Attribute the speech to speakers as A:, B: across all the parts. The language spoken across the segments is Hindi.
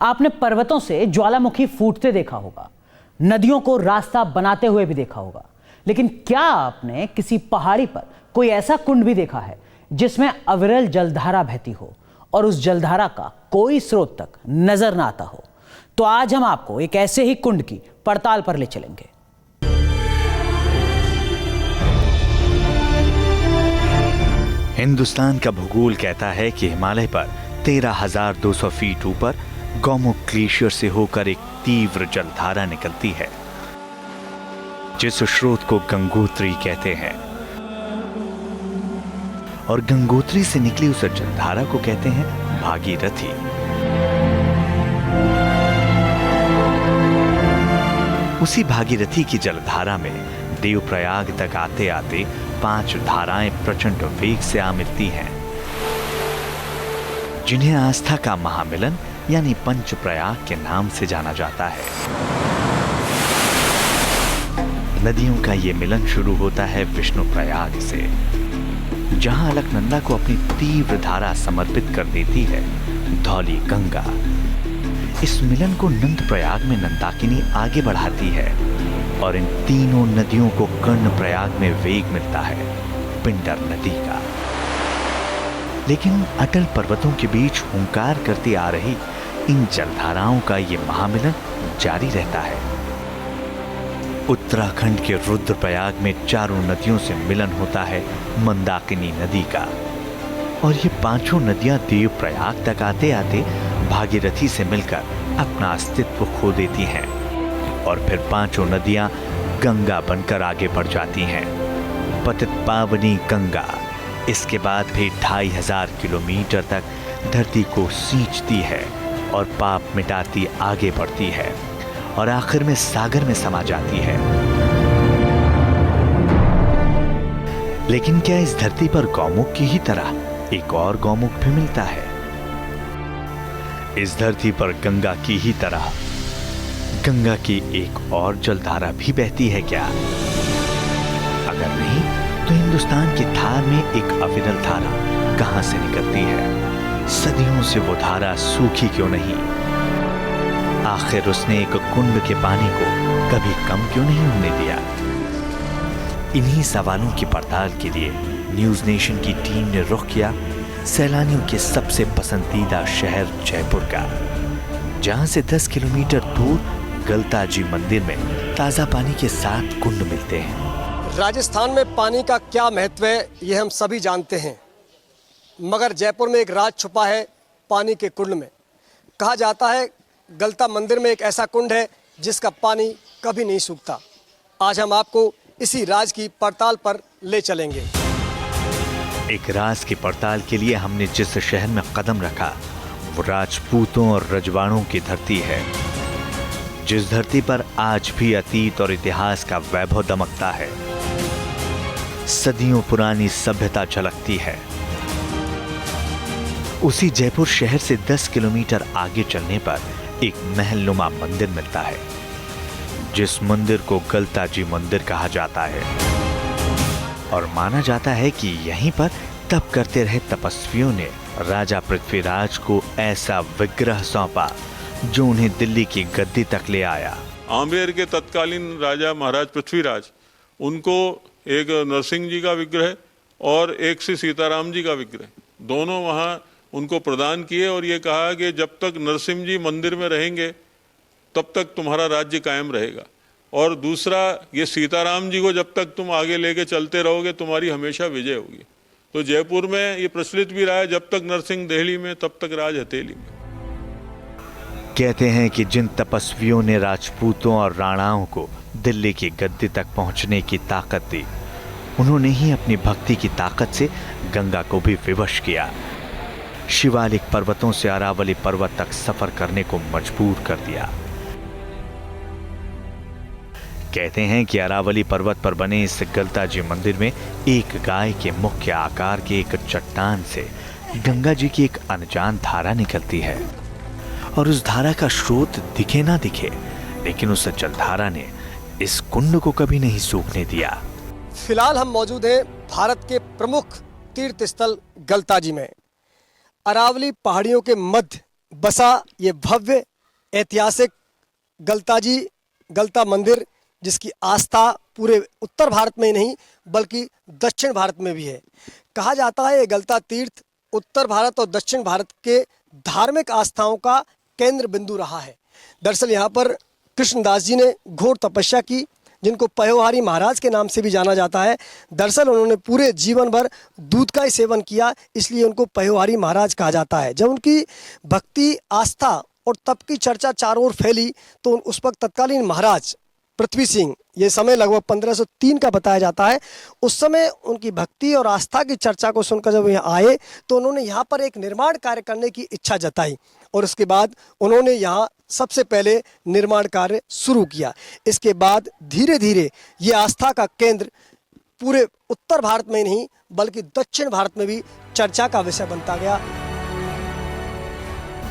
A: आपने पर्वतों से ज्वालामुखी फूटते देखा होगा, नदियों को रास्ता बनाते हुए भी देखा होगा, लेकिन क्या आपने किसी पहाड़ी पर कोई ऐसा कुंड भी देखा है जिसमें अविरल जलधारा बहती हो और उस जलधारा का कोई स्रोत तक नजर ना आता हो? तो आज हम आपको एक ऐसे ही कुंड की पड़ताल पर ले चलेंगे।
B: हिंदुस्तान का भूगोल कहता है कि हिमालय पर 13,200 फीट ऊपर गौमुख ग्लेशियर से होकर एक तीव्र जलधारा निकलती है, जिस स्रोत को गंगोत्री कहते हैं, और गंगोत्री से निकली उस जलधारा को कहते हैं भागीरथी। उसी भागीरथी की जलधारा में देवप्रयाग तक आते आते 5 धाराएं प्रचंड वेग से आ मिलती हैं, जिन्हें आस्था का महामिलन यानी पंचप्रयाग के नाम से जाना जाता है। नदियों का ये मिलन शुरू होता है विष्णु प्रयाग से, जहां अलकनंदा को अपनी तीव्र धारा समर्पित कर देती है धौली गंगा। इस मिलन को नंद प्रयाग में नंदाकिनी आगे बढ़ाती है और इन तीनों नदियों को कर्ण प्रयाग में वेग मिलता है पिंडर नदी का। लेकिन अटल पर्वतों के बीच हुंकार करती आ रही इन जलधाराओं का ये महामिलन जारी रहता है। उत्तराखंड के रुद्रप्रयाग में चारों नदियों से मिलन होता है मंदाकिनी नदी का, और ये पांचों नदियां देवप्रयाग तक आते आते भागीरथी से मिलकर अपना अस्तित्व खो देती हैं, और फिर पांचों नदियां गंगा बनकर आगे बढ़ जाती हैं। पतित पावनी गंगा इसके बाद भी 2500 किलोमीटर तक धरती को सींचती है और पाप मिटाती आगे बढ़ती है, और आखिर में सागर में समा जाती है। लेकिन क्या इस धरती पर गौमुख की ही तरह एक और गौमुख भी मिलता है? इस धरती पर गंगा की ही तरह गंगा की एक और जलधारा भी बहती है क्या? अगर नहीं, तो हिंदुस्तान की थार में एक अविरल धारा कहां से निकलती है? सदियों से वो धारा सूखी क्यों नहीं? आखिर उसने एक कुंड के पानी को कभी कम क्यों नहीं होने दिया? इन्हीं सवालों की पड़ताल के लिए न्यूज नेशन की टीम ने रुख किया सैलानियों के सबसे पसंदीदा शहर जयपुर का, जहां से 10 किलोमीटर दूर गलता जी मंदिर में ताजा पानी के 7 कुंड मिलते हैं।
C: राजस्थान में पानी का क्या महत्व है ये हम सभी जानते हैं, मगर जयपुर में एक राज छुपा है पानी के कुंड में। कहा जाता है गलता मंदिर में एक ऐसा कुंड है जिसका पानी कभी नहीं सूखता। आज हम आपको इसी राज की पड़ताल पर ले चलेंगे।
B: एक राज की पड़ताल के लिए हमने जिस शहर में कदम रखा वो राजपूतों और रजवाड़ों की धरती है, जिस धरती पर आज भी अतीत और इतिहास का वैभव दमकता है, सदियों पुरानी सभ्यता झलकती है। उसी जयपुर शहर से 10 किलोमीटर आगे चलने पर एक महलनुमा मंदिर मिलता है, जिस मंदिर को गलता जी मंदिर कहा जाता है, और माना जाता है कि यहीं पर तप करते रहे तपस्वियों ने राजा पृथ्वीराज को ऐसा विग्रह सौंपा जो उन्हें दिल्ली की गद्दी तक ले आया।
D: आमेर के तत्कालीन राजा महाराज पृथ्वीराज, उनको एक नरसिंह जी का विग्रह और एक श्री सीताराम जी का विग्रह, दोनों वहां उनको प्रदान किए, और ये कहा कि जब तक नरसिंह जी मंदिर में रहेंगे तब तक तुम्हारा राज्य कायम रहेगा, और दूसरा ये सीताराम जी को जब तक तुम आगे लेके चलते रहोगे तुम्हारी हमेशा विजय होगी। तो जयपुर में ये प्रचलित भी रहा है, जब तक नरसिंह दिल्ली में तब तक राज हथेली में।
B: कहते हैं कि जिन तपस्वियों ने राजपूतों और राणाओं को दिल्ली की गद्दी तक पहुंचने की ताकत दी, उन्होंने ही अपनी भक्ति की ताकत से गंगा को भी विवश किया, शिवालिक पर्वतों से अरावली पर्वत तक सफर करने को मजबूर कर दिया। कहते हैं कि अरावली पर्वत पर बने इस गलता जी मंदिर में एक गाय के मुख्य आकार के एक चट्टान से गंगा जी की एक अनजान धारा निकलती है, और उस धारा का स्रोत दिखे ना दिखे, लेकिन उस जलधारा ने इस कुंड को कभी नहीं सूखने दिया।
C: फिलहाल हम मौजूद हैं भारत के प्रमुख तीर्थ स्थल गलता जी में। अरावली पहाड़ियों के मध्य बसा ये भव्य ऐतिहासिक गलता मंदिर, जिसकी आस्था पूरे उत्तर भारत में ही नहीं बल्कि दक्षिण भारत में भी है। कहा जाता है ये गलता तीर्थ उत्तर भारत और दक्षिण भारत के धार्मिक आस्थाओं का केंद्र बिंदु रहा है। दरअसल यहाँ पर कृष्णदास जी ने घोर तपस्या की, जिनको पयोहारी महाराज के नाम से भी जाना जाता है। दरअसल उन्होंने पूरे जीवन भर दूध का ही सेवन किया, इसलिए उनको पयोहारी महाराज कहा जाता है। जब उनकी भक्ति, आस्था और तप की चर्चा चारों ओर फैली तो उस वक्त तत्कालीन महाराज पृथ्वी सिंह, ये समय लगभग 1503 का बताया जाता है, उस समय उनकी भक्ति और आस्था की चर्चा को सुनकर जब यहाँ आए तो उन्होंने यहाँ पर एक निर्माण कार्य करने की इच्छा जताई और उसके बाद उन्होंने यहाँ सबसे पहले निर्माण कार्य शुरू किया। इसके बाद धीरे धीरे ये आस्था का केंद्र पूरे उत्तर भारत में नहीं बल्कि दक्षिण भारत में भी चर्चा का विषय बनता गया।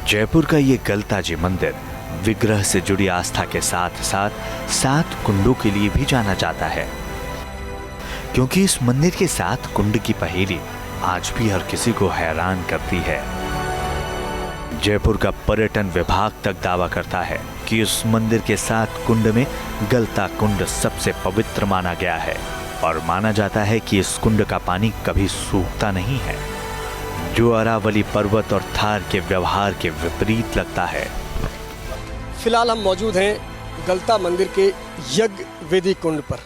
B: जयपुर का ये गलता जी मंदिर विग्रह से जुड़ी आस्था के साथ साथ 7 कुंडों के लिए भी जाना जाता है, क्योंकि इस मंदिर के 7 कुंड की पहेली आज भी हर किसी को हैरान करती है। जयपुर का पर्यटन विभाग तक दावा करता है कि इस मंदिर के 7 कुंड में गलता कुंड सबसे पवित्र माना गया है और माना जाता है कि इस कुंड का पानी कभी सूखता नहीं है, जो अरावली पर्वत और थार के व्यवहार के विपरीत लगता है।
C: फिलहाल हम मौजूद हैं गलता मंदिर के यज्ञ वेदी कुंड पर।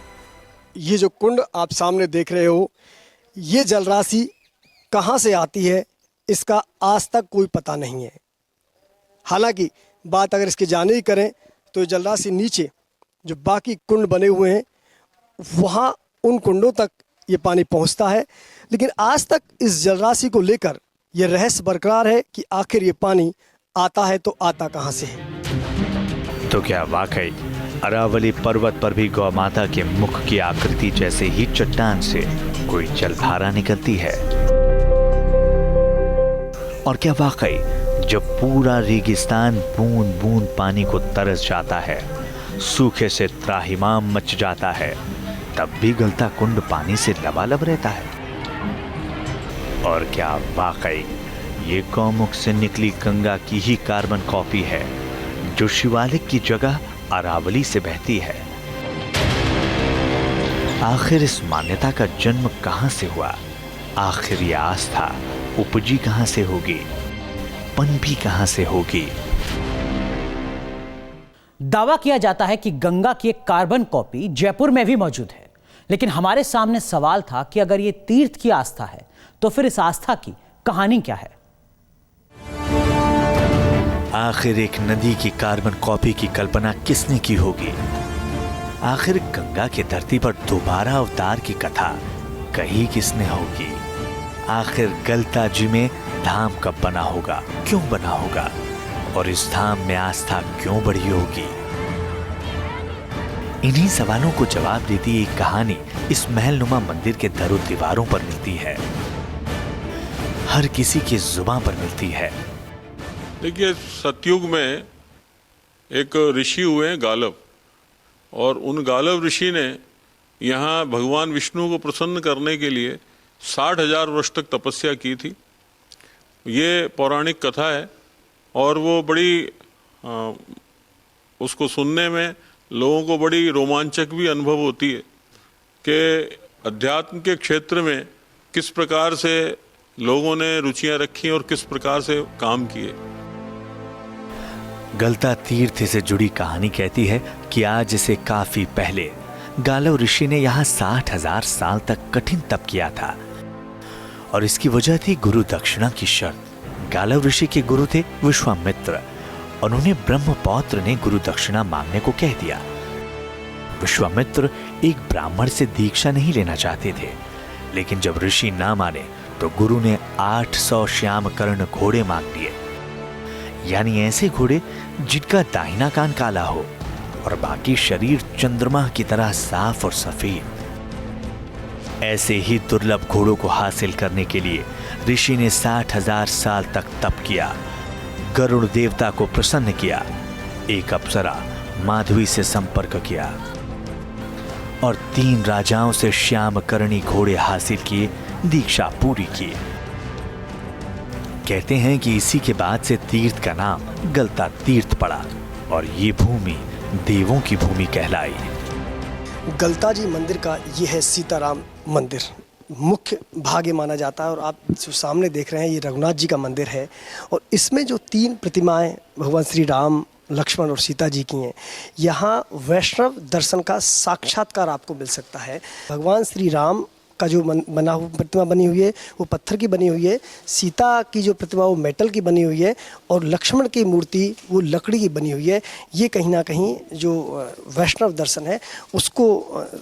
C: ये जो कुंड आप सामने देख रहे हो, ये जलराशि कहाँ से आती है इसका आज तक कोई पता नहीं है। हालांकि बात अगर इसकी जाने ही करें तो जलराशि नीचे जो बाकी कुंड बने हुए हैं वहाँ उन कुंडों तक ये पानी पहुँचता है, लेकिन आज तक इस जलराशि को लेकर ये रहस्य बरकरार है कि आखिर ये पानी आता है तो आता कहाँ से है।
B: तो क्या वाकई अरावली पर्वत पर भी गौ माता के मुख की आकृति जैसे ही चट्टान से कोई जलधारा निकलती है? और क्या वाकई जब पूरा रेगिस्तान बूंद बूंद पानी को तरस जाता है, सूखे से त्राहिमाम मच जाता है, तब भी गलता कुंड पानी से लबालब रहता है? और क्या वाकई ये गौमुख से निकली गंगा की ही कार्बन कॉपी है जो शिवालिक की जगह अरावली से बहती है? आखिर इस मान्यता का जन्म कहां से हुआ? आखिर ये आस्था उपजी कहां से होगी, पनपी कहां से होगी?
A: दावा किया जाता है कि गंगा की एक कार्बन कॉपी जयपुर में भी मौजूद है, लेकिन हमारे सामने सवाल था कि अगर ये तीर्थ की आस्था है तो फिर इस आस्था की कहानी क्या है?
B: आखिर एक नदी की कार्बन कॉपी की कल्पना किसने की होगी? आखिर गंगा की धरती पर दोबारा अवतार की कथा कही किसने होगी? आखिर गलता जी में धाम कब बना होगा, क्यों बना होगा, और इस धाम में आस्था क्यों बढ़ी होगी? इन्हीं सवालों को जवाब देती एक कहानी इस महलनुमा मंदिर के दरो दीवारों पर मिलती है, हर किसी की जुबान पर मिलती है।
D: देखिए, सतयुग में एक ऋषि हुए गालव, और उन गालव ऋषि ने यहाँ भगवान विष्णु को प्रसन्न करने के लिए 60,000 वर्ष तक तपस्या की थी। ये पौराणिक कथा है और वो बड़ी उसको सुनने में लोगों को बड़ी रोमांचक भी अनुभव होती है कि अध्यात्म के क्षेत्र में किस प्रकार से लोगों ने रुचियां रखी और किस प्रकार से काम किए।
B: गलता तीर्थ से जुड़ी कहानी कहती है कि आज से काफी पहले गालव ऋषि ने यहाँ 60,000 साल तक कठिन तप किया था और इसकी वजह थी गुरु दक्षिणा की शर्त। गालव ऋषि के गुरु थे विश्वामित्र। उन्होंने ब्रह्मपौत्र ने गुरु दक्षिणा मांगने को कह दिया। विश्वामित्र एक ब्राह्मण से दीक्षा नहीं लेना चाहते थे, लेकिन जब ऋषि ना माने तो गुरु ने 800 श्याम कर्ण घोड़े मांग लिए, यानी ऐसे घोड़े जिनका दाहिना कान काला हो और बाकी शरीर चंद्रमा की तरह साफ और सफेद। ऐसे ही दुर्लभ घोड़ों को हासिल करने के लिए ऋषि ने 60,000 साल तक तप किया, गरुड़ देवता को प्रसन्न किया, एक अप्सरा माधवी से संपर्क किया और 3 राजाओं से श्याम करणी घोड़े हासिल किए, दीक्षा पूरी की। कहते हैं कि इसी के बाद से तीर्थ का नाम गलता तीर्थ पड़ा और ये भूमि देवों की भूमि कहलाई।
C: गलता जी मंदिर का ये है सीताराम मंदिर, मुख्य भाग ये माना जाता है। और आप जो सामने देख रहे हैं ये रघुनाथ जी का मंदिर है और इसमें जो 3 प्रतिमाएं भगवान श्री राम, लक्ष्मण और सीता जी की हैं, यहाँ वैष्णव दर्शन का साक्षात्कार आपको मिल सकता है। भगवान श्री राम का जो प्रतिमा बनी हुई है वो पत्थर की बनी हुई है, सीता की जो प्रतिमा वो मेटल की बनी हुई है और लक्ष्मण की मूर्ति वो लकड़ी की बनी हुई है। ये कहीं ना कहीं जो वैष्णव दर्शन है उसको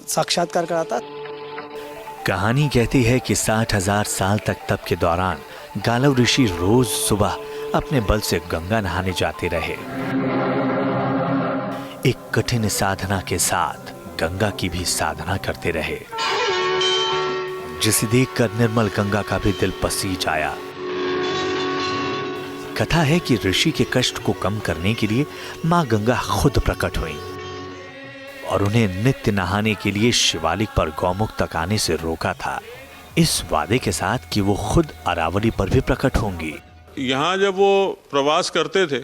C: साक्षात्कार कराता।
B: कहानी कहती है कि 60,000 साल तक तप के दौरान गालव ऋषि रोज सुबह अपने बल से गंगा नहाने जाते रहे। एक कठिन साधना के साथ गंगा की भी साधना करते रहे, जिसे देखकर निर्मल गंगा का भी दिल पसीज आया। कथा है कि ऋषि के कष्ट को कम करने के लिए मां गंगा खुद प्रकट हुई और उन्हें नित्य नहाने के लिए शिवालिक पर गौमुख तक आने से रोका था, इस वादे के साथ कि वो खुद अरावली पर भी प्रकट होंगी।
D: यहाँ जब वो प्रवास करते थे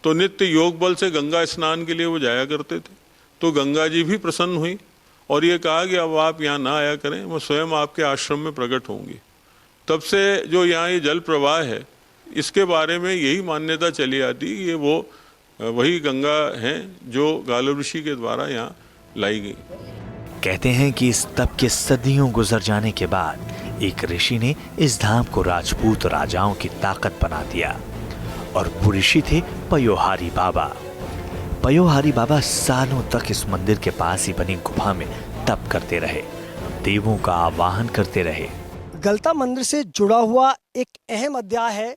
D: तो नित्य योग बल से गंगा स्नान के लिए वो जाया करते थे। तो गंगा जी भी प्रसन्न हुई और ये कहा कि अब आप यहाँ ना आया करें, मैं स्वयं आपके आश्रम में प्रकट होंगी। तब से जो यहाँ ये जल प्रवाह है इसके बारे में यही मान्यता चली आती कि ये वो वही गंगा हैं जो गालव ऋषि के द्वारा यहाँ लाई गई।
B: कहते हैं कि इस तप के सदियों गुजर जाने के बाद एक ऋषि ने इस धाम को राजपूत राजाओं की ताकत बना दिया और वो ऋषि थे पयोहारी बाबा। पयोहारी बाबा सालों तक इस मंदिर के पास ही बनी गुफा में तप करते रहे, देवों का आवाहन करते रहे।
C: गलता मंदिर से जुड़ा हुआ एक अहम अध्याय है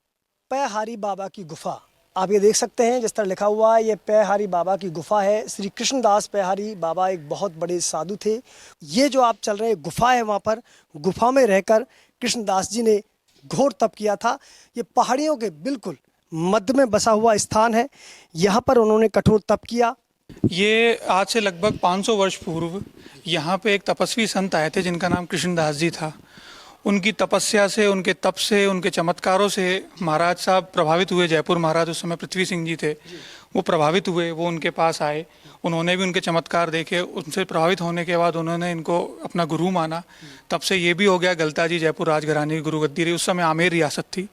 C: पयहारी बाबा की गुफा। आप ये देख सकते हैं जिस तरह लिखा हुआ है, ये पयहारी बाबा की गुफा है। श्री कृष्णदास पयहारी बाबा एक बहुत बड़े साधु थे। ये जो आप चल रहे हैं गुफा है, वहाँ पर गुफा में रहकर कृष्णदास जी ने घोर तप किया था। ये पहाड़ियों के बिल्कुल मध्य में बसा हुआ स्थान है, यहाँ पर उन्होंने कठोर तप किया।
E: ये आज से लगभग 500 वर्ष पूर्व यहाँ पे एक तपस्वी संत आए थे जिनका नाम कृष्णदास जी था। उनकी तपस्या से, उनके तप से, उनके चमत्कारों से महाराज साहब प्रभावित हुए। जयपुर महाराज उस समय पृथ्वी सिंह जी थे, वो प्रभावित हुए, वो उनके पास आए, उन्होंने भी उनके चमत्कार देखे। उनसे प्रभावित होने के बाद उन्होंने इनको अपना गुरु माना। तब से ये भी हो गया गलता जी जयपुर राजघराने की गुरुगद्दी रही। उस समय आमेर रियासत थी,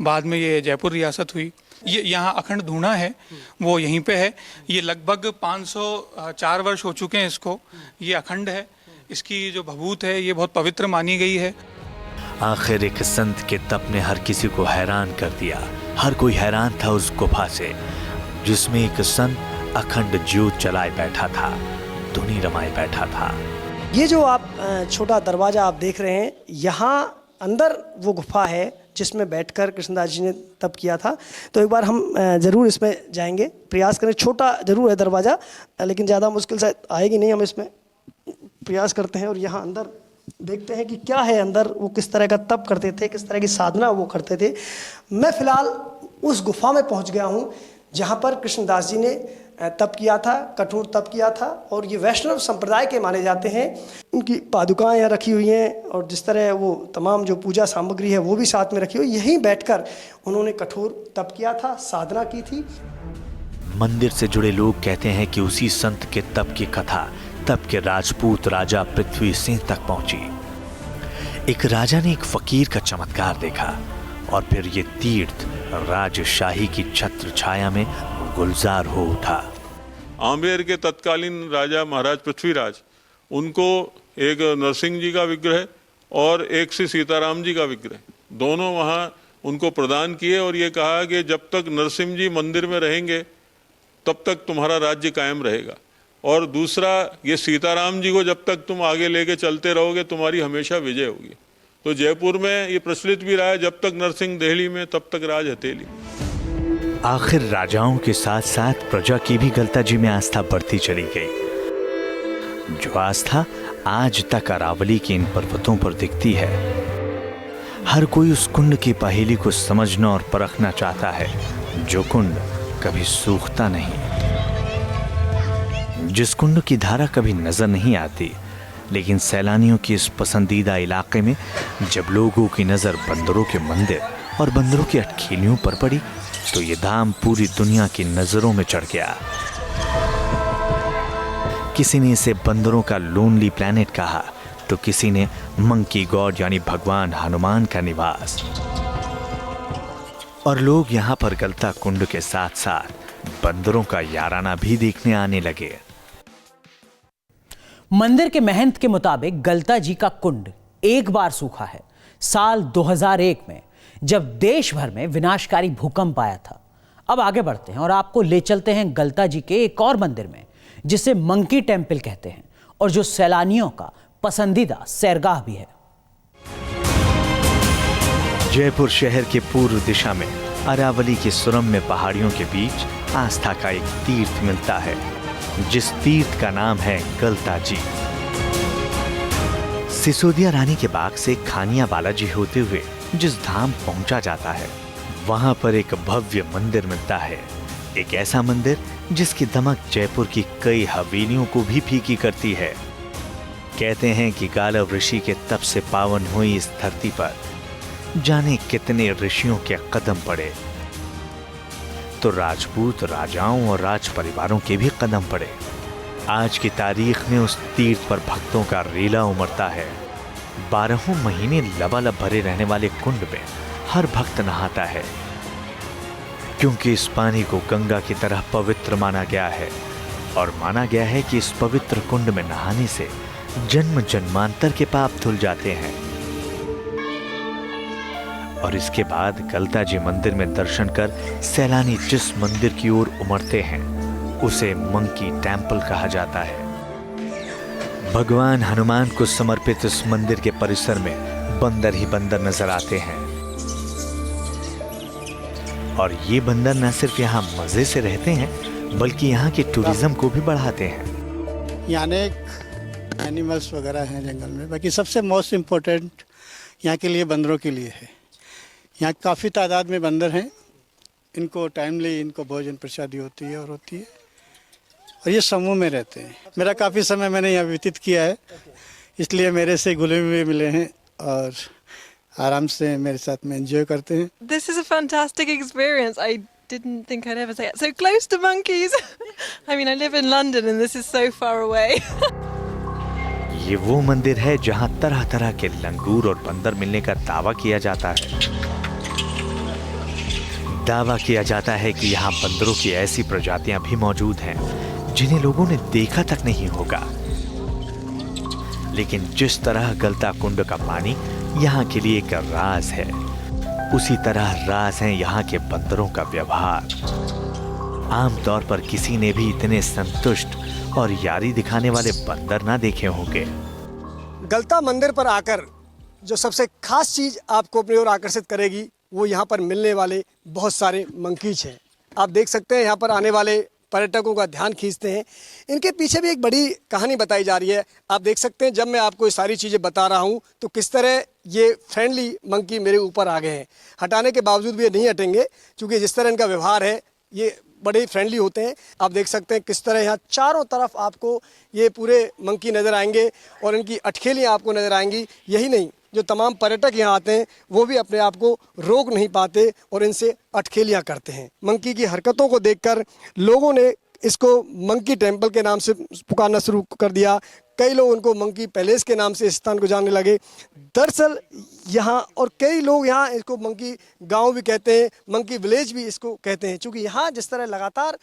E: बाद में ये जयपुर रियासत हुई। ये यहाँ अखंड धूणा है, वो यहीं पे है। ये लगभग 504 वर्ष हो चुके हैं इसको, ये अखंड है। इसकी जो भभूत है ये बहुत पवित्र मानी गई है।
B: आखिर एक संत के तप ने हर किसी को हैरान कर दिया। हर कोई हैरान था उस गुफा से, जिसमें एक संत अखंड ज्योत जलाए बैठा था, धुनी रमाए बैठा था।
C: ये जो आप छोटा दरवाजा आप देख रहे हैं, यहाँ अंदर वो गुफा है जिसमें बैठकर कृष्णदास जी ने तप किया था। तो एक बार हम ज़रूर इसमें जाएंगे, प्रयास करें। छोटा ज़रूर है दरवाज़ा, लेकिन ज़्यादा मुश्किल शायद आएगी नहीं। हम इसमें प्रयास करते हैं और यहाँ अंदर देखते हैं कि क्या है अंदर, वो किस तरह का तप करते थे, किस तरह की साधना वो करते थे। मैं फ़िलहाल उस गुफा में पहुँच गया हूँ जहाँ पर कृष्णदास जी ने तप किया था, कठोर तप किया था। और ये वैष्णव संप्रदाय के माने जाते हैं। उनकी पादुकाएं यहाँ रखी हुई हैं और जिस तरह वो तमाम जो पूजा सामग्री है वो भी साथ में रखी हुई। यहीं बैठकर उन्होंने कठोर तप किया था, साधना की थी।
B: मंदिर से जुड़े लोग कहते हैं कि उसी संत के तप की कथा तब के राजपूत राजा पृथ्वी सिंह तक पहुंची। एक राजा ने एक फकीर का चमत्कार देखा और फिर ये तीर्थ राजशाही की छत्र छाया में गुलजार हो उठा।
D: आमेर के तत्कालीन राजा महाराज पृथ्वीराज, उनको एक नरसिंह जी का विग्रह और एक श्री सीताराम जी का विग्रह, दोनों वहाँ उनको प्रदान किए और ये कहा कि जब तक नरसिंह जी मंदिर में रहेंगे तब तक तुम्हारा राज्य कायम रहेगा, और दूसरा ये सीताराम जी को जब तक तुम आगे लेके चलते रहोगे तुम्हारी हमेशा विजय होगी। तो जयपुर में ये प्रचलित भी रहा है, जब तक नरसिंह दिल्ली में तब तक राज हथेली।
B: आखिर राजाओं के साथ साथ प्रजा की भी गलता जी में आस्था बढ़ती चली गई। जो आस्था आज तक अरावली के इन पर्वतों पर दिखती है। हर कोई उस कुंड की पहेली को समझना और परखना चाहता है, जो कुंड कभी सूखता नहीं, जिस कुंड की धारा कभी नजर नहीं आती, लेकिन सैलानियों की इस पसंदीदा इलाके में जब लोगों की नजर बंदरों के मंदिर और बंदरों की अटखेलियों पर पड़ी तो ये धाम पूरी दुनिया की नजरों में चढ़ गया। किसी ने इसे बंदरों का लोनली प्लैनेट कहा, तो किसी ने मंकी गॉड यानी भगवान हनुमान का निवास। और लोग यहाँ पर गलता कुंड के साथ साथ बंदरों का याराना भी देखने आने लगे।
A: मंदिर के महंत के मुताबिक गलता जी का कुंड एक बार सूखा है, साल 2001 में, जब देश भर में विनाशकारी भूकंप आया था। अब आगे बढ़ते हैं और आपको ले चलते हैं गलता जी के एक और मंदिर में, जिसे मंकी टेम्पल कहते हैं और जो सैलानियों का पसंदीदा सैरगाह भी है।
B: जयपुर शहर के पूर्व दिशा में अरावली की सुरम्य पहाड़ियों के बीच आस्था का एक तीर्थ मिलता है, जिस तीर्थ का नाम है गलता जी। सिसोदिया रानी के बाग से खानिया बालाजी होते हुए जिस धाम पहुंचा जाता है, वहां पर एक भव्य मंदिर मिलता है। एक ऐसा मंदिर जिसकी दमक जयपुर की कई हवेलियों को भी फीकी करती है। कहते हैं कि गालव ऋषि के तप से पावन हुई इस धरती पर जाने कितने ऋषियों के कदम पड़े, तो राजपूत राजाओं और राज परिवारों के भी कदम पड़े। आज की तारीख में उस तीर्थ पर भक्तों का रेला उमड़ता है। 12 महीने लबालब भरे रहने वाले कुंड में हर भक्त नहाता है, क्योंकि इस पानी को गंगा की तरह पवित्र माना गया है और माना गया है कि इस पवित्र कुंड में नहाने से जन्म जन्मांतर के पाप धुल जाते हैं। और इसके बाद गलता जी मंदिर में दर्शन कर सैलानी जिस मंदिर की ओर उमड़ते हैं, उसे मंकी टेम्पल कहा जाता है। भगवान हनुमान को समर्पित इस मंदिर के परिसर में बंदर ही बंदर नजर आते हैं। और ये बंदर न सिर्फ यहाँ मजे से रहते हैं, बल्कि यहाँ के टूरिज्म को भी बढ़ाते हैं।
F: यहाँ अनेक एनिमल्स वगैरह हैं जंगल में, बाकी सबसे मोस्ट इम्पोर्टेंट यहाँ के लिए बंदरों के लिए है। यहाँ काफ़ी तादाद में बंदर हैं, इनको टाइमली इनको भोजन प्रसादी होती है और ये समूह में रहते हैं। मेरा काफ़ी समय मैंने यहाँ व्यतीत किया है, इसलिए मेरे से घुले हुए मिले हैं और आराम से मेरे साथ में एंजॉय करते हैं।
G: This is a fantastic experience. I didn't think I'd ever say it. So close to monkeys. I mean, I live in London and this is so far away.
B: ये वो मंदिर है जहाँ तरह तरह के लंगूर और बंदर मिलने का दावा किया जाता है। दावा किया जाता है कि यहाँ बंदरों की ऐसी प्रजातियां भी मौजूद हैं जिन्हें लोगों ने देखा तक नहीं होगा। लेकिन जिस तरह गलता कुंड का पानी यहाँ के लिए एक राज है, उसी तरह राज है यहाँ के बंदरों का व्यवहार। आमतौर पर किसी ने भी इतने संतुष्ट और यारी दिखाने वाले बंदर ना देखे होंगे।
C: गलता मंदिर पर आकर जो सबसे खास चीज़ आपको अपनी ओर आकर्षित करेगी, वो यहाँ पर मिलने वाले बहुत सारे मंकीज हैं। आप देख सकते हैं यहाँ पर आने वाले पर्यटकों का ध्यान खींचते हैं। इनके पीछे भी एक बड़ी कहानी बताई जा रही है। आप देख सकते हैं जब मैं आपको ये सारी चीज़ें बता रहा हूँ तो किस तरह ये फ्रेंडली मंकी मेरे ऊपर आ गए हैं। हटाने के बावजूद भी ये नहीं हटेंगे, क्योंकि जिस तरह इनका व्यवहार है ये बड़े फ्रेंडली होते हैं। आप देख सकते हैं किस तरह यहाँ चारों तरफ आपको ये पूरे मंकी नज़र आएंगे और इनकी अटखेलियाँ आपको नज़र आएंगी। यही नहीं, जो तमाम पर्यटक यहाँ आते हैं वो भी अपने आप को रोक नहीं पाते और इनसे अटखेलियाँ करते हैं। मंकी की हरकतों को देखकर लोगों ने इसको मंकी टेम्पल के नाम से पुकारना शुरू कर दिया। कई लोग उनको मंकी पैलेस के नाम से इस स्थान को जानने लगे। दरअसल यहाँ और कई लोग यहाँ इसको मंकी गांव भी कहते हैं, मंकी विलेज भी इसको कहते हैं, क्योंकि यहाँ जिस तरह लगातार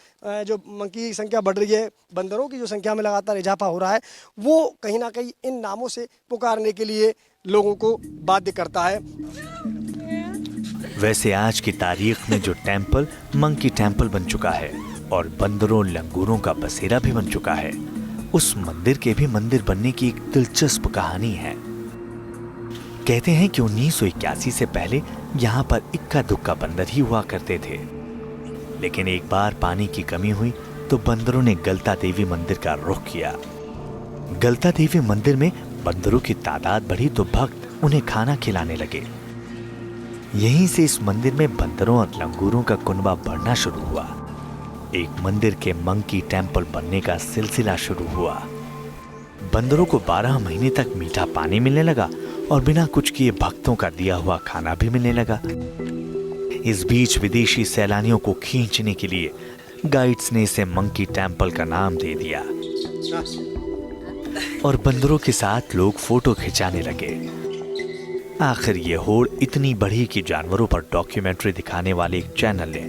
C: जो मंकी की संख्या बढ़ रही है, बंदरों की जो संख्या में लगातार इजाफा हो रहा है, वो कहीं ना कहीं इन नामों से पुकारने के लिए लोगों को बाध्य करता है।
B: वैसे आज की तारीख में जो टेम्पल मंकी टेम्पल बन चुका है और बंदरों लंगूरों का बसेरा भी बन चुका है, उस मंदिर के भी मंदिर बनने की एक दिलचस्प कहानी है। कहते हैं कि 1981 से पहले यहाँ पर इक्का दुक्का बंदर ही हुआ करते थे, लेकिन एक बार पानी की कमी हुई तो बंदरों ने गलता देवी मंदिर का रुख किया। गलता देवी मंदिर में बंदरों की तादाद बढ़ी तो भक्त उन्हें खाना खिलाने लगे। यहीं से इस मंदिर में बंदरों और लंगूरों का कुनबा बढ़ना शुरू हुआ। एक मंदिर के मंकी टेम्पल बनने का सिलसिला शुरू हुआ। बंदरों को 12 महीने तक मीठा पानी मिलने लगा और बिना कुछ किए भक्तों का दिया हुआ खाना भी मिलने लगा। इस बीच विदेशी सैलानियों को खींचने के लिए गाइड्स ने इसे मंकी टेम्पल का नाम दे दिया और बंदरों के साथ लोग फोटो खिंचाने लगे। आखिर ये होड़ इतनी बढ़ी कि जानवरों पर डॉक्यूमेंट्री दिखाने वाले एक चैनल ने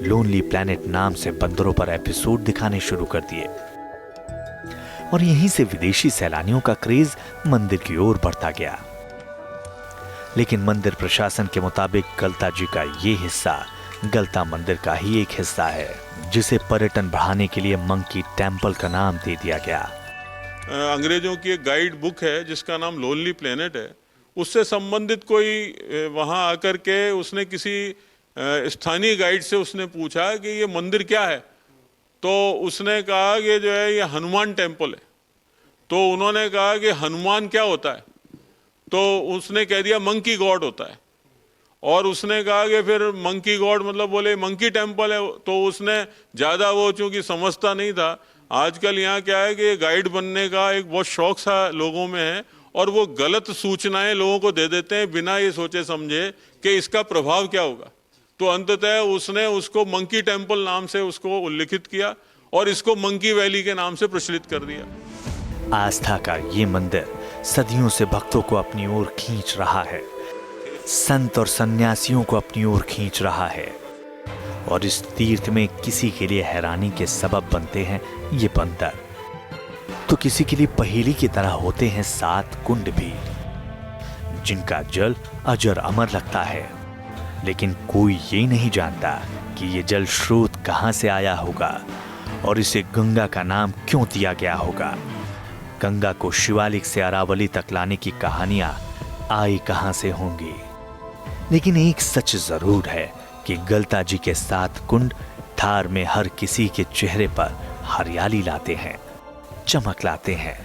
B: लोनली प्लैनेट नाम से बंदरों पर एपिसोड दिखाने शुरू कर दिए और यहीं से विदेशी सैलानियों का क्रेज मंदिर की ओर बढ़ता गया। लेकिन मंदिर प्रशासन के मुताबिक गलता जी का ये हिस्सा गलता मंदिर का ही एक हिस्सा है, जिसे पर्यटन बढ़ाने के लिए मंकी टेम्पल का नाम दे दिया गया।
D: अंग्रेजों की एक गाइड बुक है जिसका नाम लोनली प्लेनेट है। उससे संबंधित कोई वहां आकर के उसने किसी स्थानीय गाइड से उसने पूछा कि ये मंदिर क्या है, तो उसने कहा कि जो है ये हनुमान टेम्पल है। तो उन्होंने कहा कि हनुमान क्या होता है, तो उसने कह दिया मंकी गॉड होता है। और उसने कहा कि फिर मंकी गॉड मतलब बोले मंकी टेम्पल है। तो उसने ज़्यादा वो चूंकि समझता नहीं था। आजकल यहाँ क्या है कि गाइड बनने का एक बहुत शौक सा लोगों में है और वो गलत सूचनाएं लोगों को दे देते हैं बिना ये सोचे समझे कि इसका प्रभाव क्या होगा। तो अंततः उसने उसको मंकी टेम्पल नाम से उसको उल्लिखित किया और इसको मंकी वैली के नाम से प्रचलित कर दिया।
B: आस्था का ये मंदिर सदियों से भक्तों को अपनी ओर खींच रहा है, संत और सन्यासियों को अपनी ओर खींच रहा है और इस तीर्थ में किसी के लिए हैरानी के सबब बनते हैं ये बंदर, तो किसी के लिए पहेली की तरह होते हैं 7 कुंड भी, जिनका जल अजर अमर लगता है। लेकिन कोई ये नहीं जानता कि ये जल स्रोत कहां से आया होगा और इसे गंगा का नाम क्यों दिया गया होगा। गंगा को शिवालिक से अरावली तक लाने की कहानियां आई कहां से होंगी। लेकिन एक सच जरूर है कि गलता जी के 7 कुंड धार में हर किसी के चेहरे पर हरियाली लाते हैं, चमक लाते हैं।